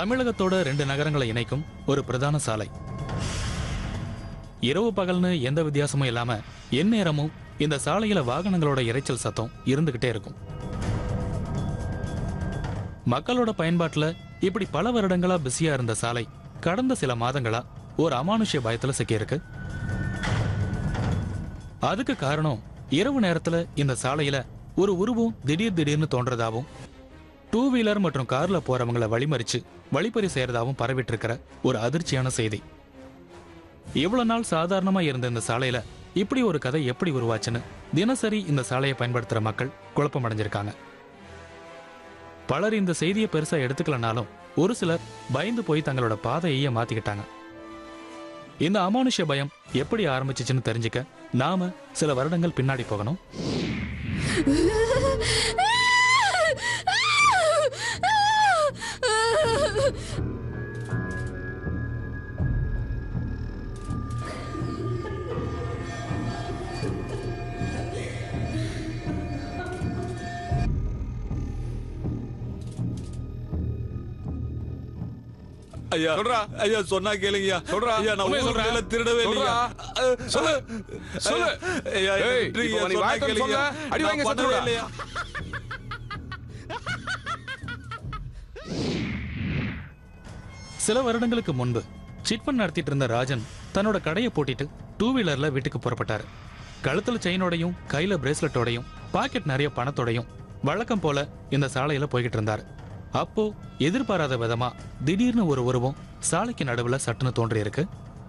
தமிழகத்தோட 2 நகரங்களை இணைக்கும் ஒரு பிரதான சாலை. இரவு பகல்னு எந்த வித்தியாசமும் இல்லாம எந்நேரமும் இந்த சாலையில வாகனங்களோட இரைச்சல் சத்தம் இருந்துகிட்டே இருக்கும். மக்களோட பயன்பாட்டுல இப்படி பல வருடங்களா பிஸியா இருந்த சாலை கடந்த சில மாதங்களா ஒரு அமானுஷ்ய பயத்துல சிக்கியிருக்கு. அதுக்கு காரணம் இரவு நேரத்துல இந்த சாலையில ஒரு உருவம் திடீர்னு தோன்றதாவும் 2 வீலர் மற்றும் கார்ல போறவங்களை வழிமறிச்சு வழிப்பறி செய்யறதாவும் பரவிட்டு இருக்கிற ஒரு அதிர்ச்சியான செய்தி. இவ்வளவு நாள் சாதாரணமா இருந்த இந்த சாலையில இப்படி ஒரு கதை எப்படி உருவாச்சுன்னு தினசரி இந்த சாலையை பயன்படுத்துற மக்கள் குழப்பம் அடைஞ்சிருக்காங்க. பலர் இந்த செய்தியை பெருசா எடுத்துக்கலனாலும் ஒரு சிலர் பயந்து போய் தங்களோட பாதையை மாத்திக்கிட்டாங்க. இந்த அமானுஷ்ய பயம் எப்படி ஆரம்பிச்சுன்னு தெரிஞ்சுக்க நாம சில வருடங்கள் பின்னாடி போகணும். ஐயா சொல்றா, ஐயா சொன்னா கேளுங்கய்யா. சொல்றா, ஐயா நான் உண்மையில திருடவே இல்லையா. சொல்லு சொல்லு. ஐயா இப்போ நீ வாய் திறந்து சொல்ல, அடி வாங்க செத்துறடா. இல்லையா சில வருடங்களுக்கு முன்பு சிட்பண்ட் நடத்திட்டு இருந்த ராஜன் தன்னோட கடையை போட்டிட்டு 2 வீலர்ல வீட்டுக்கு புறப்பட்டாரு. கழுத்துல செயினோடையும் கையில பிரேஸ்லெட்டோடையும் பாக்கெட் நிறைய பணத்தோடையும் வழக்கம் போல இந்த சாலையில போய்கிட்டு இருந்தாரு. அப்போ எதிர்பாராத விதமா திடீர்னு ஒரு உருவம் சாலைக்கு நடுவுல சட்டுன்னு தோன்றி இருக்கு.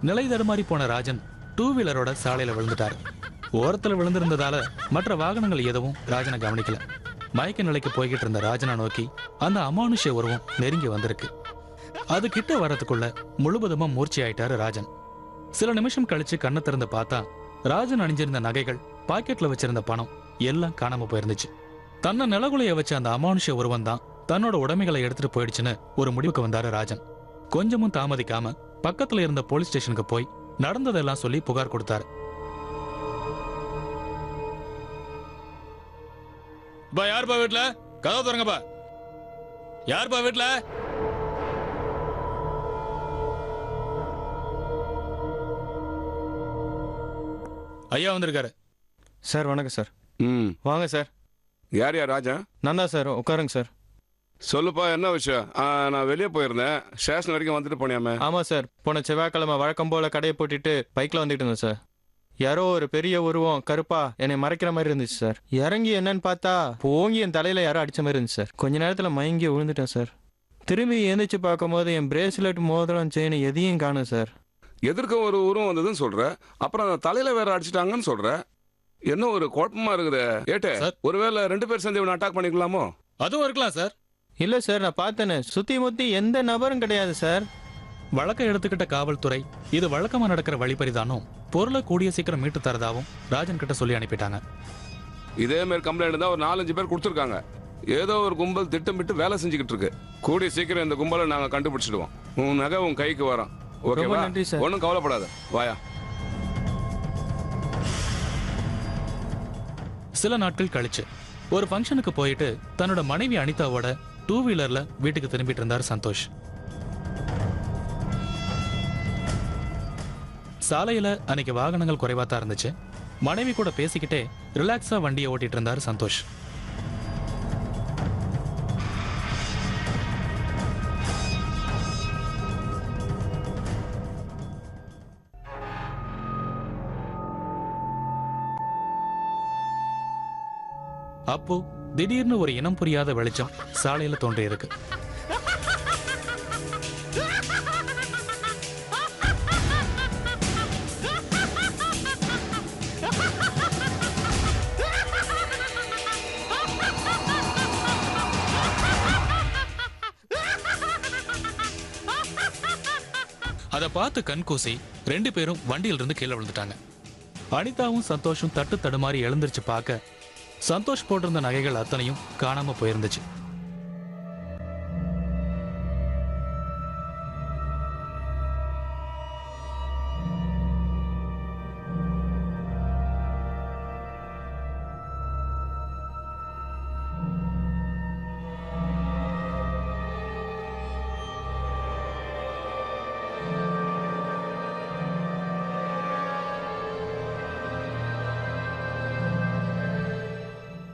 நிலை தடுமாறி போன ராஜன் 2 வீலரோட சாலையில விழுந்துட்டாரு. ஓரத்துல விழுந்திருந்ததால மற்ற வாகனங்கள் எதுவும் ராஜனை கவனிக்கல. மயக்க நிலைக்கு போய்கிட்டு இருந்த ராஜனை நோக்கி அந்த அமானுஷ்ய உருவம் நெருங்கி வந்திருக்கு. அது கிட்ட வரதுக்குள்ள முழுவதுமா மூர்ச்சி ஆயிட்டாரு ராஜன். சில நிமிஷம் கழிச்சு கண்ணை திறந்து பார்த்தா ராஜன் அணிஞ்சிருந்த நகைகள், பாக்கெட்ல வச்சிருந்த பணம் எல்லாம் காணாம போயிருந்துச்சு. தன்னை நிலகுலைய வச்ச அந்த அமானுஷ்ய உருவம் தான் தன்னோட உடைமைகளை எடுத்துட்டு போயிடுச்சுன்னு ஒரு முடிவுக்கு வந்தாரு ராஜன். கொஞ்சமும் தாமதிக்காம பக்கத்துல இருந்த போலீஸ் ஸ்டேஷனுக்கு போய் நடந்ததெல்லாம் சொல்லி புகார் கொடுத்தாரு. யாருப்பா வீட்டுல? கதவு திறங்கப்பா. யாருப்பா வீட்டுல? ஐயா வந்திருக்காரு. சார் வணக்கம் சார். வாங்க சார். யார் யார்? ராஜா நான் தான் சார். உட்காருங்க சார். சொல்லுப்பா, என்ன விஷயம்? நான் வெளியே போயிருந்தேன், ஸ்டேஷன் வரைக்கும் வந்துட்டு போனியாமே. ஆமாம் சார், போன செவ்வாய்க்கிழமை வழக்கம் போல் கடையை போட்டுட்டு பைக்கில் வந்துட்டு இருந்தேன் சார். யாரோ ஒரு பெரிய உருவம் கருப்பா என்னை மறைக்கிற மாதிரி இருந்துச்சு சார். இறங்கி என்னன்னு பார்த்தா போங்கி என் தலையில் யாரோ அடித்த மாதிரி இருந்துச்சு சார். கொஞ்ச நேரத்தில் மயங்கி விழுந்துட்டேன் சார். திரும்பி எழுந்திரிச்சு பார்க்கும்போது என் பிரேஸ்லெட், மோதிரம், செயின் எதையும் காணும் சார். எதிர்க்க ஒரு உருவம் வந்ததுன்னு சொல்ற, அப்புறம் தலையில வேற அடிச்சிட்டாங்கன்னு சொல்ற. என்ன ஒரு குழப்பமா இருக்குது ஏட்டே. ஒருவேளை 2 பேர் சேர்ந்து இவனை அட்டாக் பண்ணிக்கலாமோ? அதுவும் இருக்கலாம் சார். இல்லை சார், நான் பார்த்தேன்னு சுற்றி முற்றி எந்த நபரும் கிடையாது சார். வழக்கை எடுத்துக்கிட்ட காவல்துறை இது வழக்கமா நடக்கிற வழிபறிதானும் பொருளை கூடிய சீக்கிரம் மீட்டு தரதாவும் ராஜன் கிட்ட சொல்லி அனுப்பிட்டாங்க. இதே மாதிரி கம்ப்ளைண்ட் தான் ஒரு 4-5 பேர் கொடுத்துருக்காங்க. ஏதோ ஒரு கும்பல் திட்டமிட்டு வேலை செஞ்சுக்கிட்டு இருக்கு. கூடிய சீக்கிரம் இந்த கும்பலை நாங்கள் கண்டுபிடிச்சிடுவோம். உன் நகை உன் கைக்கு வரோம். ஓகேவா? ஒன்றும் கவலைப்படாத. வாயா. சில நாட்கள் கழிச்சு ஒரு ஃபங்க்ஷனுக்கு போயிட்டு தன்னோட மனைவி அனிதாவோட 2 வீலர்ல வீட்டுக்கு திரும்பிட்டு இருந்தார் சந்தோஷ். சாலையில அன்னைக்கு வாகனங்கள் குறைவா தான் இருந்துச்சு. மனைவி கூட பேசிக்கிட்டே ரிலாக்ஸா வண்டியை ஓட்டிட்டு இருந்தார் சந்தோஷ். அப்போ திடீர்னு ஒரு இனம் புரியாத வெளிச்சம் சாலையில தோன்றியிருக்கு. அதை பார்த்து கண்கூசி 2 பேரும் வண்டியில இருந்து கீழே விழுந்துட்டாங்க. அனிதாவும் சந்தோஷும் தட்டு தடுமாறி எழுந்திருச்சு பார்க்க சந்தோஷ் போட்டிருந்த நகைகள் அத்தனையும் காணாம போயிருந்துச்சு.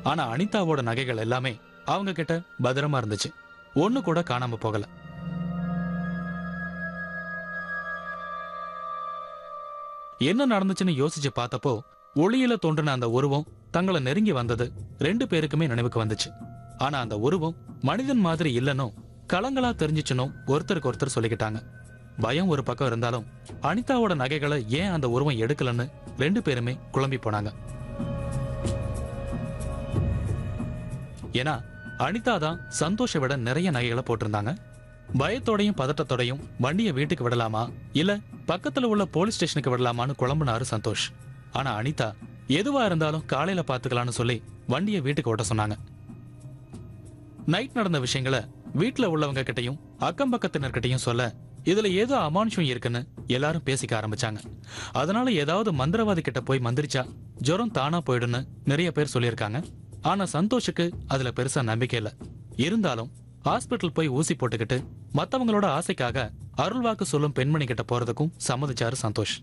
ஆனா அனிதாவோட நகைகள் எல்லாமே அவங்க கிட்ட பத்திரமா இருந்துச்சு. ஒண்ணு கூட காணாம போகல. என்ன நடந்துச்சுன்னு யோசிச்சு பார்த்தப்போ ஒளியில தோன்றின அந்த உருவம் தங்களை நெருங்கி வந்தது 2 பேருக்குமே நினைவுக்கு வந்துச்சு. ஆனா அந்த உருவம் மனிதன் மாதிரி இல்லனும் களங்களா தெரிஞ்சிச்சுனும் ஒருத்தருக்கு ஒருத்தர் சொல்லிக்கிட்டாங்க. பயம் ஒரு பக்கம் இருந்தாலும் அனிதாவோட நகைகளை ஏன் அந்த உருவம் எடுக்கலன்னு 2 பேருமே குழம்பி போனாங்க. ஏன்னா அனிதா தான் சந்தோஷ விட நிறைய நகைகளை போட்டிருந்தாங்க. பயத்தோடையும் பதட்டத்தோடையும் வண்டியை வீட்டுக்கு விடலாமா இல்ல பக்கத்துல உள்ள போலீஸ் ஸ்டேஷனுக்கு விடலாமான்னு குழம்புனாரு சந்தோஷ். ஆனா அனிதா எதுவா இருந்தாலும் காலையில பாத்துக்கலாம்னு சொல்லி வண்டியை வீட்டுக்கு ஓட்ட சொன்னாங்க. நைட் நடந்த விஷயங்களை வீட்டுல உள்ளவங்க கிட்டையும் அக்கம் பக்கத்தினர்கிட்டையும் சொல்ல இதுல ஏதோ அமானுஷம் இருக்குன்னு எல்லாரும் பேசிக்க ஆரம்பிச்சாங்க. அதனால ஏதாவது மந்திரவாதி கிட்ட போய் மந்திரிச்சா ஜுரம் தானா போயிடுன்னு நிறைய பேர் சொல்லியிருக்காங்க. ஆனா சந்தோஷுக்கு அதுல பெருசா நம்பிக்கை இல்ல. இருந்தாலும் ஹாஸ்பிட்டல் போய் ஊசி போட்டுக்கிட்டு மத்தவங்களோட ஆசைக்காக அருள்வாக்கு சொல்லும் பெண்மணி கிட்ட போறதுக்கும் சம்மதிச்சாரு சந்தோஷ்.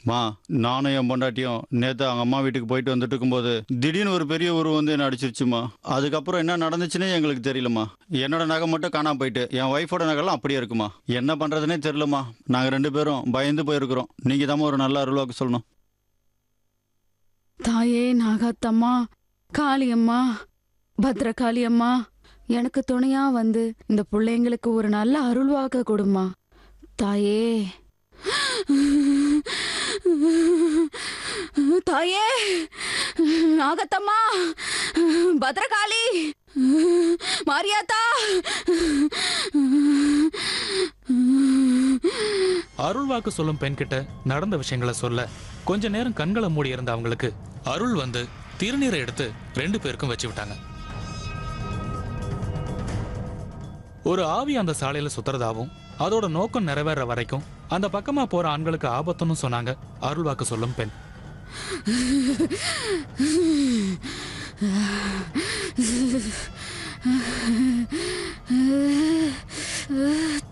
மா, நானும் என் பொண்டாட்டியும் நேற்று அவங்க அம்மா வீட்டுக்கு போயிட்டு வந்துட்டு இருக்கும்போது திடீர்னு ஒரு பெரிய உருவம் வந்து என்ன அடிச்சிருச்சுமா. அதுக்கப்புறம் என்ன நடந்துச்சுன்னே எங்களுக்கு தெரியலம்மா. என்னோட நகை மட்டும் காணாம போயிட்டு என் ஒய்ஃபோட நகைலாம் அப்படியே இருக்குமா. என்ன பண்றதுனே தெரியலம்மா. நாங்கள் 2 பேரும் பயந்து போயிருக்கிறோம். நீங்க தான் ஒரு நல்ல அருள்வாக்கு சொல்லணும். தாயே நாகாத்தம்மா, காளியம்மா, பத்ரகாளியம்மா, எனக்கு துணையா வந்து இந்த பிள்ளைங்களுக்கு ஒரு நல்ல அருள்வாக்க கொடுமா தாயே. தாயே நாகத்தம்மா, பத்ரகாளி, மாரியாத்தா. அருள்வாக்கு சொல்லும் பெண் கிட்ட நடந்த விஷயங்களை சொல்ல கொஞ்ச நேரம் கண்களை மூடி இருந்த அவங்களுக்கு அருள் வந்து திருநீரை எடுத்து 2 பேருக்கும் வச்சு விட்டாங்க. ஒரு ஆவி அந்த சாலையில சுத்துறதாவும் அதோட நோக்கம் நிறைவேற வரைக்கும் அந்த பக்கமா போற ஆண்களுக்கு ஆபத்துன்னு சொன்னாங்க அருள்வாக்கு சொல்லும் பெண்.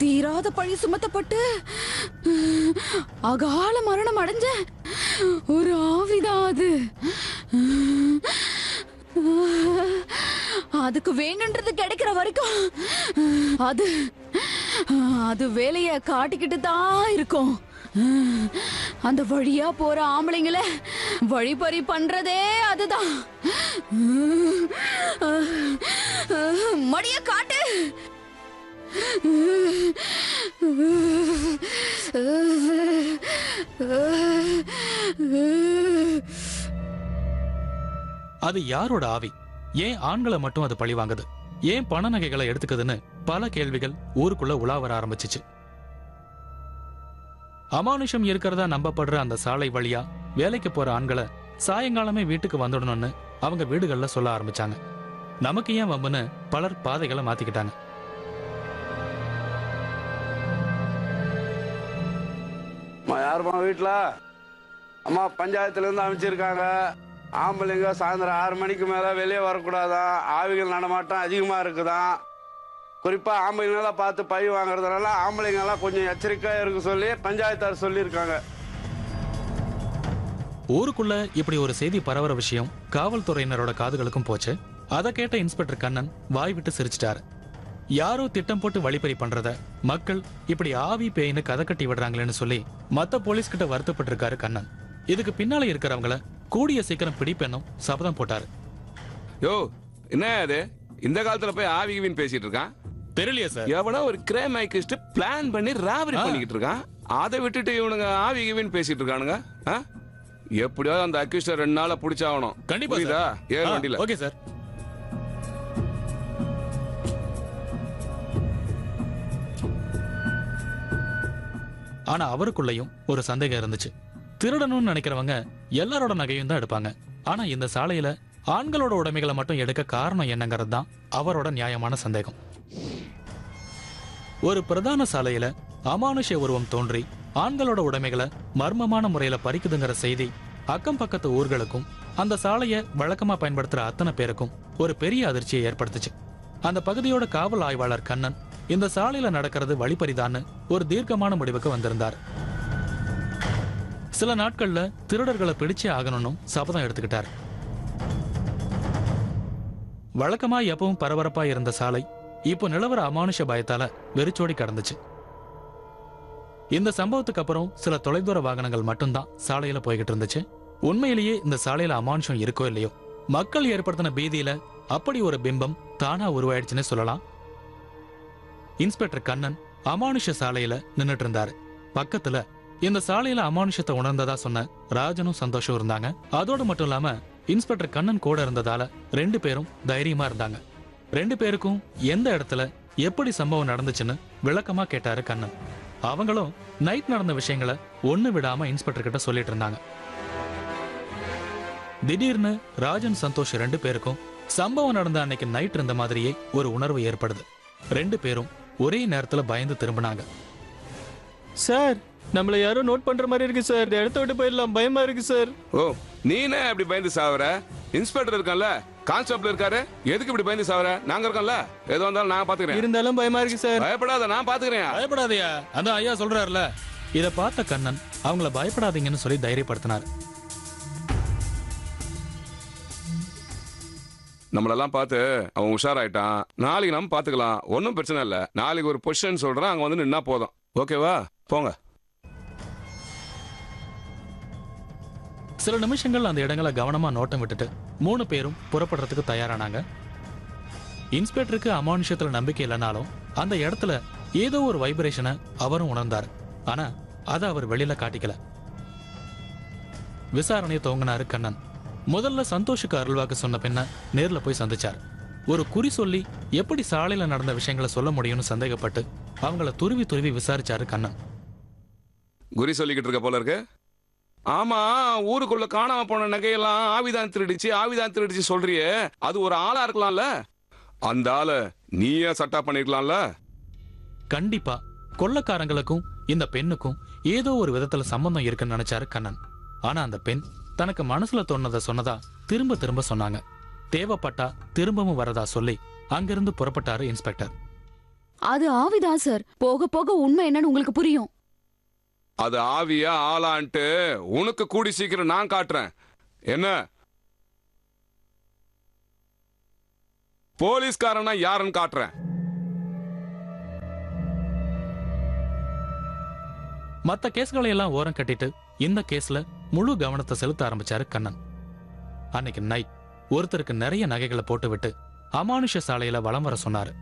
தீராத பழி சுமத்தப்பட்டு அகால மரணம் அடைஞ்ச ஒரு ஆவிதான் அது. அதுக்கு வேணுன்றது கிடைக்கிற வரைக்கும் அது அது வேலைய காட்டிக்கிட்டு தான் இருக்கும். அந்த வழியா போற ஆம்பளைங்கள வழிபறி பண்றதே அதுதான். மடிய காட்டு. அது யாரோட ஆவி? ஏன் ஆண்களை மட்டும் அது பழி வாங்குது? ஏன் பண நகைகளை எடுத்துக்குதுன்னு பல கேள்விகள் ஊருக்குள்ள உலாவர ஆரம்பிச்சிச்சு. அமானுஷம் இருக்கிறதா நம்பப்படுற அந்த சாலை வழியா வேலைக்கு போற ஆண்களை சாயங்காலமே வீட்டுக்கு வந்துடணும்னு அவங்க வீடுகள்ல சொல்ல ஆரம்பிச்சாங்க. நமக்கு ஏன் வம்புன்னு பலர் பாதைகளை மாத்திக்கிட்டாங்க. யாருமா வீட்டுல? அம்மா பஞ்சாயத்துல இருந்து அமைச்சிருக்காங்க. ஆம்பளைங்க சாயந்தரம் 6 மணிக்கு மேல வெளியே வரக்கூடாதான். ஆவிகள் நடமாட்டம் அதிகமா இருக்குதான். குறிப்பா ஆம்பளைங்களா பார்த்து பழி வாங்குறதுனால ஆம்பளைங்கெல்லாம் கொஞ்சம் எச்சரிக்கையா இருக்க சொல்லி பஞ்சாயத்தார் சொல்லியிருக்காங்க. ஊருக்குள்ள இப்படி ஒரு செய்தி பரவற விஷயம் காவல்துறையினரோட காதுகளுக்கும் போச்சு. அதை கேட்ட இன்ஸ்பெக்டர் கண்ணன் வாய் விட்டு சிரிச்சிட்டாரு. யாரோ திட்டம் போட்டு வழிப்பறி பண்றத மக்கள் இப்படி ஆவி பேயின்னு கதை கட்டி விடுறாங்களேன்னு சொல்லி மத்த போலீஸ் கிட்ட வருத்தப்பட்டிருக்காரு கண்ணன். இதுக்கு பின்னால இருக்கிறவங்கள கூடிய சீக்கிரம் பிடிப்பெண்ணும் சபதம் போட்டாரு. யோ, என்ன அது இந்த காலத்துல போய் ஆவிகிவின்னு பேசிட்டு இருக்கான்? தெரியலையே சார். எவனோ ஒரு கிரைம் ஐக்கிஸ்ட் பிளான் பண்ணி ராபரி பண்ணிக்கிட்டு இருக்கான். அதை விட்டுட்டு இவனுங்க ஆவிகிவின்னு பேசிட்டு இருக்கானுங்க. எப்படியாவது அந்த அக்யூஸ்ட 2 நாளா பிடிச்சாகணும். கண்டிப்பா ஏறு வண்டியில. Okay sir. ஆனா அவருக்குள்ளயும் ஒரு சந்தேகம் இருந்துச்சு. திருடணும்னு நினைக்கிறவங்க எல்லாரோட நகையும் தான் எடுப்பாங்க. ஆனா இந்த சாலையில ஆண்களோட உடைமைகளை மட்டும் எடுக்க காரணம் என்னங்கிறது தான் அவரோட நியாயமான சந்தேகம். ஒரு பிரதான சாலையில அமானுஷ்ய உருவம் தோன்றி ஆண்களோட உடைமைகளை மர்மமான முறையில பறிக்குதுங்கிற செய்தி அக்கம் பக்கத்து ஊர்களுக்கும் அந்த சாலையை வழக்கமா பயன்படுத்துற அத்தனை பேருக்கும் ஒரு பெரிய அதிர்ச்சியை ஏற்படுத்துச்சு. அந்த பகுதியோட காவல் ஆய்வாளர் கண்ணன் இந்த சாலையில நடக்கிறது வழிப்பறிதான்னு ஒரு தீர்க்கமான முடிவுக்கு வந்திருந்தார். சில நாட்கள்ல திருடர்களை பிடிச்சே ஆகணும்னு சபதம் எடுத்துக்கிட்டார். வழக்கமா எப்பவும் பரபரப்பா இருந்த சாலை இப்போ நிலவர அமானுஷ பயத்தால வெறிச்சோடி கடந்துச்சு. இந்த சம்பவத்துக்கு அப்புறம் சில தொலைதூர வாகனங்கள் மட்டும்தான் சாலையில போய்கிட்டு இருந்துச்சு. உண்மையிலேயே இந்த சாலையில அமானுஷம் இருக்கோ இல்லையோ, மக்கள் ஏற்படுத்தின பீதியில அப்படி ஒரு பிம்பம் தானா உருவாயிடுச்சுன்னு சொல்லலாம். இன்ஸ்பெக்டர் கண்ணன் அமானுஷ சாலையில நின்னுட்டு இருந்தாரு. பக்கத்துல இந்த சாலையில அமானுஷத்தை உணர்ந்ததா சொன்ன ராஜனும் சந்தோஷம் இருந்தாங்க. அதோடு மட்டும் இல்லாம இன்ஸ்பெக்டர் கண்ணன் கூட இருந்ததால 2 பேரும் தைரியமா இருந்தாங்க. 2 பேருக்கும் எந்த இடத்துல எப்படி சம்பவம் நடந்துச்சுன்னு விளக்கமா கேட்டாரு கண்ணன். அவங்களும் நைட் நடந்த விஷயங்களை ஒண்ணு விடாம இன்ஸ்பெக்டர் கிட்ட சொல்லிட்டு இருந்தாங்க. திடீர்னு ராஜன் சந்தோஷ் 2 பேருக்கும் சம்பவம் நடந்த அன்னைக்கு நைட் இருந்த மாதிரியே ஒரு உணர்வு ஏற்படுது. 2 பேரும் ஒரே நேரத்துல பயந்து திரும்பினாங்க. சார், நம்மள யாரோ நோட் பண்ற மாதிரி இருக்கு சார். இந்த இடத்த விட்டு போயிடலாம், பயமா இருக்கு சார். ஓ, நீனே அப்படி பயந்து சாவற? இன்ஸ்பெக்டர் இருக்கான்ல, கான்ஸ்டபிள் இருக்காரு, எதுக்கு இப்படி பயந்து சாவற? நாங்க இருக்கோம்ல, ஏதோ வந்தாலும் நான் பாத்துக்கிறேன். இருந்தாலும் பயமா இருக்கு சார். பயப்படாத, நான் பாத்துக்கிறேன். பயப்படாதயா, அந்த ஐயா சொல்றாருல. இத பார்த்த கண்ணன் அவங்கள பயப்படாதீங்கன்னு சொல்லி தைரியப்படுத்தினார். நம்மளெல்லாம் பார்த்து அவன் உஷாராயிட்டான். நாளைக்கு நம்ம பாத்துக்கலாம், ஒன்னும் பிரச்சனை இல்ல. நாளைக்கு ஒரு பொசிஷன் சொல்றேன், அங்க வந்து நின்னா போதும். ஓகேவா? போங்க. சில நிமிஷங்கள் அந்த இடங்களை கவனமா நோட்டம் விட்டுட்டு 3 பேரும் புறப்படுறதுக்கு தயாரானாங்க. இன்ஸ்பெக்டருக்கு அமானுஷத்துல நம்பிக்கை இல்லைனாலும் அந்த இடத்துல ஏதோ ஒரு வைப்ரேஷனை அவரும் உணர்ந்தார். ஆனா அதை அவர் வெளியில காட்டிக்கல. விசாரணையை துவங்கினாரு கண்ணன். முதல்ல சந்தோஷுக்கு அருள்வாக்கு சொன்ன பின்ன நேர்ல போய் சந்திச்சார். ஒரு குறி சொல்லி எப்படி சாலையில நடந்த விஷயங்களை சொல்ல முடியும்னு சந்தேகப்பட்டு அவங்கள துருவி துருவி விசாரிச்சாரு கண்ணன். குறி சொல்லிக்கிட்டு இருக்க போல இருக்கு. ஆமா, ஊருக்குள்ள காணாம போன நகையெல்லாம் ஆவிதான் திருடிச்சு சொல்றியே, அது ஒரு ஆளா இருக்கலாம்ல? அந்த ஆள நீயே சட்டா பண்ணிருக்கலாம்ல? கண்டிப்பா கொள்ளக்காரங்களுக்கும் இந்த பெண்ணுக்கும் ஏதோ ஒரு விதத்துல சம்பந்தம் இருக்குன்னு நினைச்சாரு கண்ணன். ஆனா அந்த பெண் தனக்கு மனசுல தோணுதை சொன்னதா திரும்ப திரும்ப சொன்னாங்க. தேவைப்பட்டா திரும்பவும் வரதா சொல்லி அங்கிருந்து புறப்பட்டாரு இன்ஸ்பெக்டர். அது ஆவிதான் சார். போக போக உண்மை என்னன்னு உங்களுக்கு புரியும். அது ஆவியா ஆளான்ட்டு உனக்கு கூடி சீக்கிரம் நான் காட்டுறேன். என்ன போலீஸ்காரனா யாருன்னு காட்டுறேன். மத்த கேஸ்களை எல்லாம் ஓரம் கட்டிட்டு இந்த கேஸ்ல முழு கவனத்தை செலுத்த ஆரம்பிச்சாரு கண்ணன். அன்னைக்கு நைட் ஒருத்தருக்கு நிறைய நகைகளை போட்டு விட்டு அமானுஷ சாலையில வலம் வர சொன்னாரு.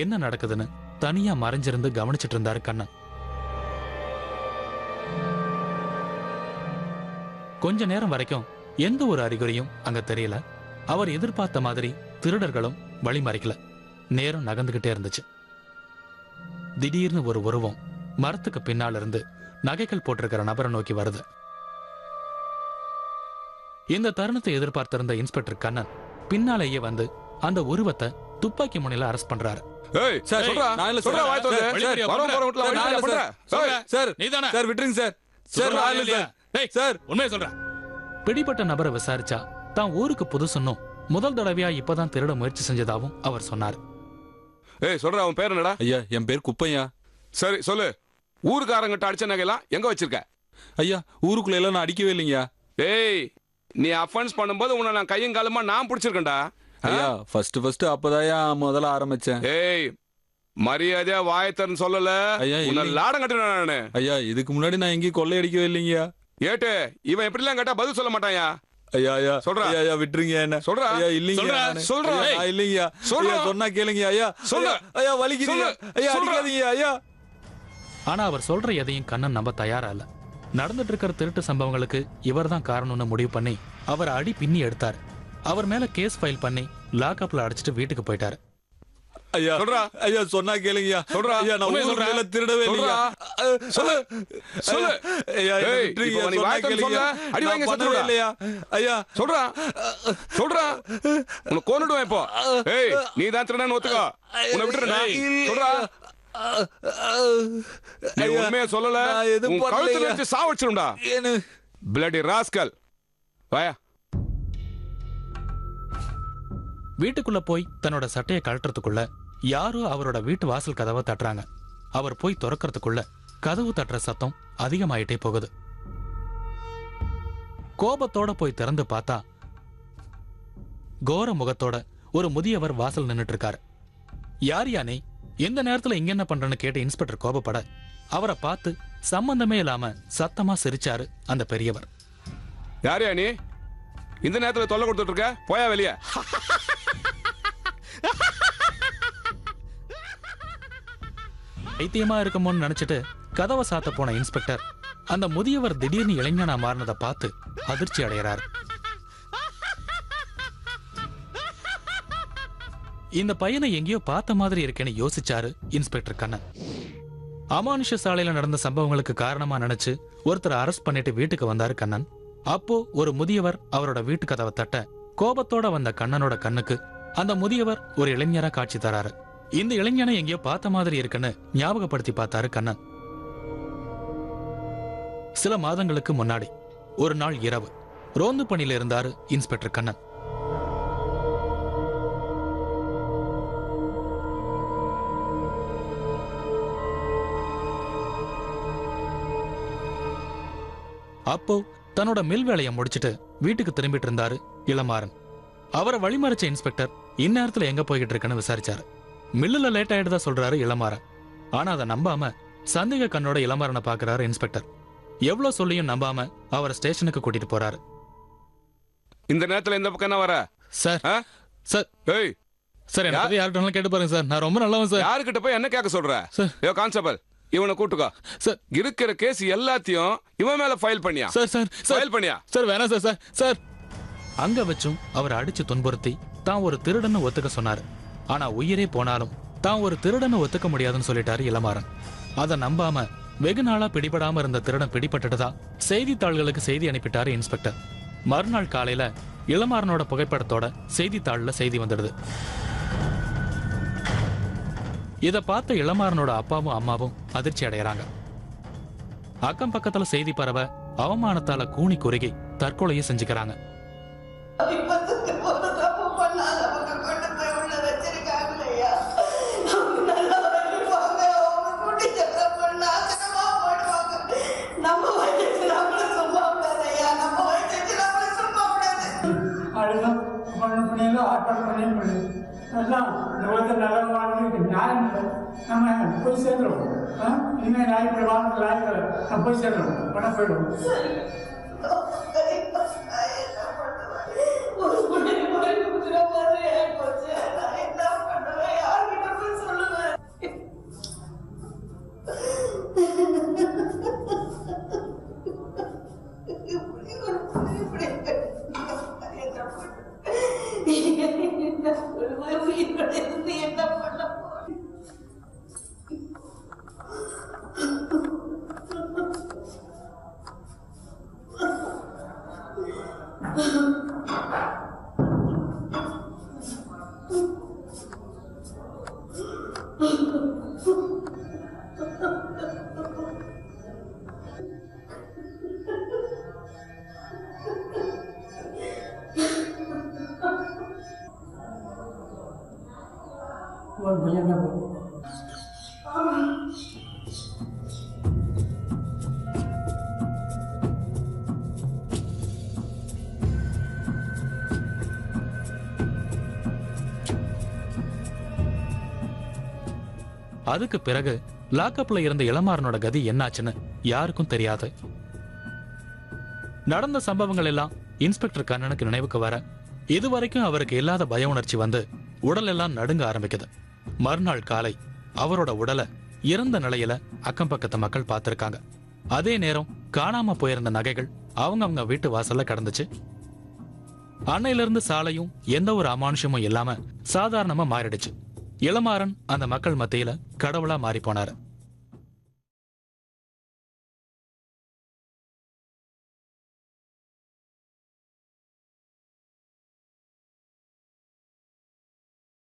என்ன நடக்குதுன்னு தனியா மறைஞ்சிருந்து கவனிச்சிட்டு இருந்தாரு கண்ணன். கொஞ்ச நேரம் வரைக்கும் எந்த ஒரு அறிகுறியும் அங்க தெரியல. அவர் எதிர்பார்த்த மாதிரி திருடர்களும் வழிமறிக்கல. நேரம் நகர்ந்துகிட்டே இருந்துச்சு. திடீர்னு ஒரு உருவம் மரத்துக்கு பின்னால இருந்து நகைகள் போட்டிருக்கிற நபரை நோக்கி வருது. இந்த தருணத்தை எதிர்பார்த்திருந்த இன்ஸ்பெக்டர் கண்ணன் பின்னாலேயே வந்து அந்த உருவத்தை துப்பாக்கி முனையில அரெஸ்ட் பண்றாரு. பிடிப்பட்ட நபரை விசாரிச்சா தான் ஊருக்கு புதுசுன்னும் முதல் தடவையா இப்பதான் திருட முயற்சி செஞ்சதாவும் அவர் சொன்னார். சொல்ற, அவன் பேர் என்னடா? ஐயா, என் பேர் குப்பையா. சரி சொல்லு, ஊருக்காரங்கிட்ட அடிச்ச நகையெல்லாம் எங்க வச்சிருக்க? ஐயா, ஊருக்குள்ள எல்லாம் நான் அடிக்கவே இல்லைங்க. ஏய், நீ அஃபென்ஸ் பண்ணும்போது உன்னை நான் கையும் காலமா நான் பிடிச்சிருக்கேன்டா. ஐயா, ஃபர்ஸ்ட் அப்பதாயா முதல்ல ஆரம்பிச்சேன். ஏய், மரியாதையா வாயத்தன்னு சொல்லல. ஐயா, உன்னை லாடம் கட்டுறேன் நானு. ஐயா, இதுக்கு முன்னாடி நான் எங்கேயும் கொள்ளையடிக்கவே இல்லைங்க. ஏட்டு, இவன் எப்படிலாம் கேட்டா பதில் சொல்ல மாட்டாயா? ஐயா ஐயா சொல்றா. ஐயா, விட்டுருங்க என்ன. சொல்றா. ஐயா, இல்லைங்க. சொல்றா. இல்லைங்க. சொல்றா. சொன்னா கேளுங்க ஐயா. சொல்ல. ஐயா, வலிக்குது. ஐயா, அடிக்காதீங்க ஐயா. ஆனா அவர் சொல்ற எதையும் கண்ணன் நம்ப தயாரா இல்ல. நடந்துட்டு இருக்கிற திருட்டு சம்பவங்களுக்கு இவர் தான் காரணம்னு முடிவு பண்ணி அவர் அடி பின்னி எடுத்தாரு. அவர் மேல கேஸ் ஃபைல் பண்ணி லாக்அப்ல அடைச்சிட்டு வீட்டுக்கு போயிட்டாரு. ஐயா சொல்றா. ஐயா, சொன்னா கேளுங்க. சொல்றா. ஐயா, நான் ஊருக்குள்ள திருடவே இல்லைங்க. சொல்லு. சொல்லு. ஐயா, இப்போ நீ வாயத்தன்னு சொல்ல, அடி வாங்க சொல்லவே இல்லையா? ஐயா, சொல்றா. சொல்றா. உன்னை கொன்னுடுவேன் இப்போ. ஏய், நீ தான் திருடன்னு ஒத்துக்கோ. உன்னை விட்டுறேன். சொல்றா. நீ உண்மையை சொல்லல, நான் எதுவும் உன் கழுத்துல பண்ணலையா. வச்சு சாவடிச்சிடும்டா. என்ன பிளடி ராஸ்கல். வாயா. வீட்டுக்குள்ள போய் தன்னோட சட்டையை கழட்டுறதுக்குள்ள யாரோ அவரோட வீட்டு வாசல் கதவை தட்டுறாங்க. அவர் போய் திறக்கிறதுக்குள்ள கதவு தட்டுற சத்தம் அதிகமாயிட்டே போகுது. கோபத்தோட போய் திறந்து பார்த்தா கோர முகத்தோட ஒரு முதியவர் வாசல் நின்னுட்டு இருக்காரு. யார் யானே, எந்த நேரத்துல இங்க என்ன பண்றேன்னு கேட்ட இன்ஸ்பெக்டர் கோபப்பட அவரை பார்த்து சம்பந்தமே இல்லாம சத்தமா சிரிச்சாரு அந்த பெரியவர். யாரையா நீ இந்த நேரத்துல தொல்லை கொடுத்துட்டு இருக்க? போயா வெளியே. பைத்தியமா இருக்குமோன்னு நினைச்சிட்டு கதவை சாத்த போன இன்ஸ்பெக்டர் அந்த முதியவர் திடீர்னு இளைஞனா மாறினதை பார்த்து அதிர்ச்சி அடைகிறார். இந்த பையனை எங்கேயோ பார்த்த மாதிரி இருக்கேன்னு யோசிச்சாரு இன்ஸ்பெக்டர் கண்ணன். அமானுஷ சாலையில நடந்த சம்பவங்களுக்கு காரணமா நினைச்சு ஒருத்தர் அரெஸ்ட் பண்ணிட்டு வீட்டுக்கு வந்தாரு கண்ணன். அப்போ ஒரு முதியவர் அவரோட வீட்டு கதவை தட்ட கோபத்தோட வந்த கண்ணனோட கண்ணுக்கு அந்த முதியவர் ஒரு இளைஞரா காட்சி தராரு. இந்த இளைஞனை எங்கேயோ பார்த்த மாதிரி இருக்குன்னு ஞாபகப்படுத்தி பார்த்தாரு கண்ணன். சில மாதங்களுக்கு முன்னாடி ஒரு நாள் இரவு ரோந்து பணியில இருந்தாரு இன்ஸ்பெக்டர் கண்ணன். அப்போ தன்னோட மில் வேலையை முடிச்சிட்டு வீட்டுக்கு திரும்பிட்டு இருந்தாரு இளமாறன். அவரை வழிமறைச்ச இன்ஸ்பெக்டர் இந்நேரத்துல எங்க போய்கிட்டு இருக்குன்னு விசாரிச்சாரு. மில்லுல லேட் ஆயிடுதா சொல்றாரு இளமாறன். ஆனா அதை நம்பாம சந்தேக கண்ணோட இளமாறனை பாக்குறாரு இன்ஸ்பெக்டர். எவ்வளவு சொல்லியும் நம்பாம அவரை ஸ்டேஷனுக்கு கூட்டிட்டு போறாரு. இந்த நேரத்துல இந்த பக்கம் என்ன வர? சார் ஆ? சார் ஏய், சார் என்ன பத்தி யார்கிட்ட கேட்டு பாருங்க சார், நான் ரொம்ப நல்லவன் சார். யாருக்கிட்ட போய் என்ன கேட்க சொல்ற? சார். ஏ கான்ஸ்டபிள், இவனை கூட்டுக்கோ. சார் இருக்கிற கேஸ் எல்லாத்தையும் இவன் மேல ஃபைல் பண்ணியா? சார் சார் ஃபைல் பண்ணியா? சார் வேணாம் சார். சார் சார் அங்க வச்சும் அவரை அடிச்சு துன்புறுத்தி தான் ஒரு திருடன்னு ஒத்துக்க சொன்னாரு. ஆனா உயிரே போனாலும் தான் ஒரு திருடன்னு ஒத்துக்க முடியாதுன்னு சொல்லிட்டாரு இளமாறன். அதை நம்பாம வெகு நாளா பிடிபடாம இருந்த திருடன் பிடிபட்டுட்டதா செய்தித்தாள்களுக்கு செய்தி அனுப்பிட்டாரு இன்ஸ்பெக்டர். மறுநாள் காலையில இளமாறனோட புகைப்படத்தோட செய்தித்தாள்ல செய்தி வந்துடுது. இத பார்த்த இளமாறனோட அப்பாவும் அம்மாவும் அதிர்ச்சி அடையறாங்க. அக்கம் பக்கத்துல செய்தி பரவ அவமானத்தால கூனி குறுகி தற்கொலையை செஞ்சுக்கிறாங்க. போய் சேர்ந்துடும். இனிமே நாய்க்கு வாழ்க்கை நாய்க்கு போய் சேர்ந்துடும். பணம் போயிடும். ஒரு பையன் தான் அதுக்கு பிறகு லாக்அப்ல இருந்த இளமாறனோட கதி என்னாச்சுன்னு யாருக்கும் தெரியாது. நடந்த சம்பவங்கள் எல்லாம் இன்ஸ்பெக்டர் கண்ணனுக்கு நினைவுக்கு வர இதுவரைக்கும் அவருக்கு இல்லாத பய உணர்ச்சி வந்து உடல் எல்லாம் நடுங்க ஆரம்பிக்குது. மறுநாள் காலை அவரோட உடலை இறந்த நிலையில அக்கம் பக்கத்து மக்கள் பார்த்திருக்காங்க. அதே நேரம் காணாம போயிருந்த நகைகள் அவங்க வீட்டு வாசல்ல கிடந்துச்சு. அன்னையிலிருந்து சாலையும் எந்த ஒரு அமானுஷமும் இல்லாம சாதாரணமா மாறிடுச்சு. இளமாறன் அந்த மக்கள் மத்தியில கடவுளா மாறி போனாரு.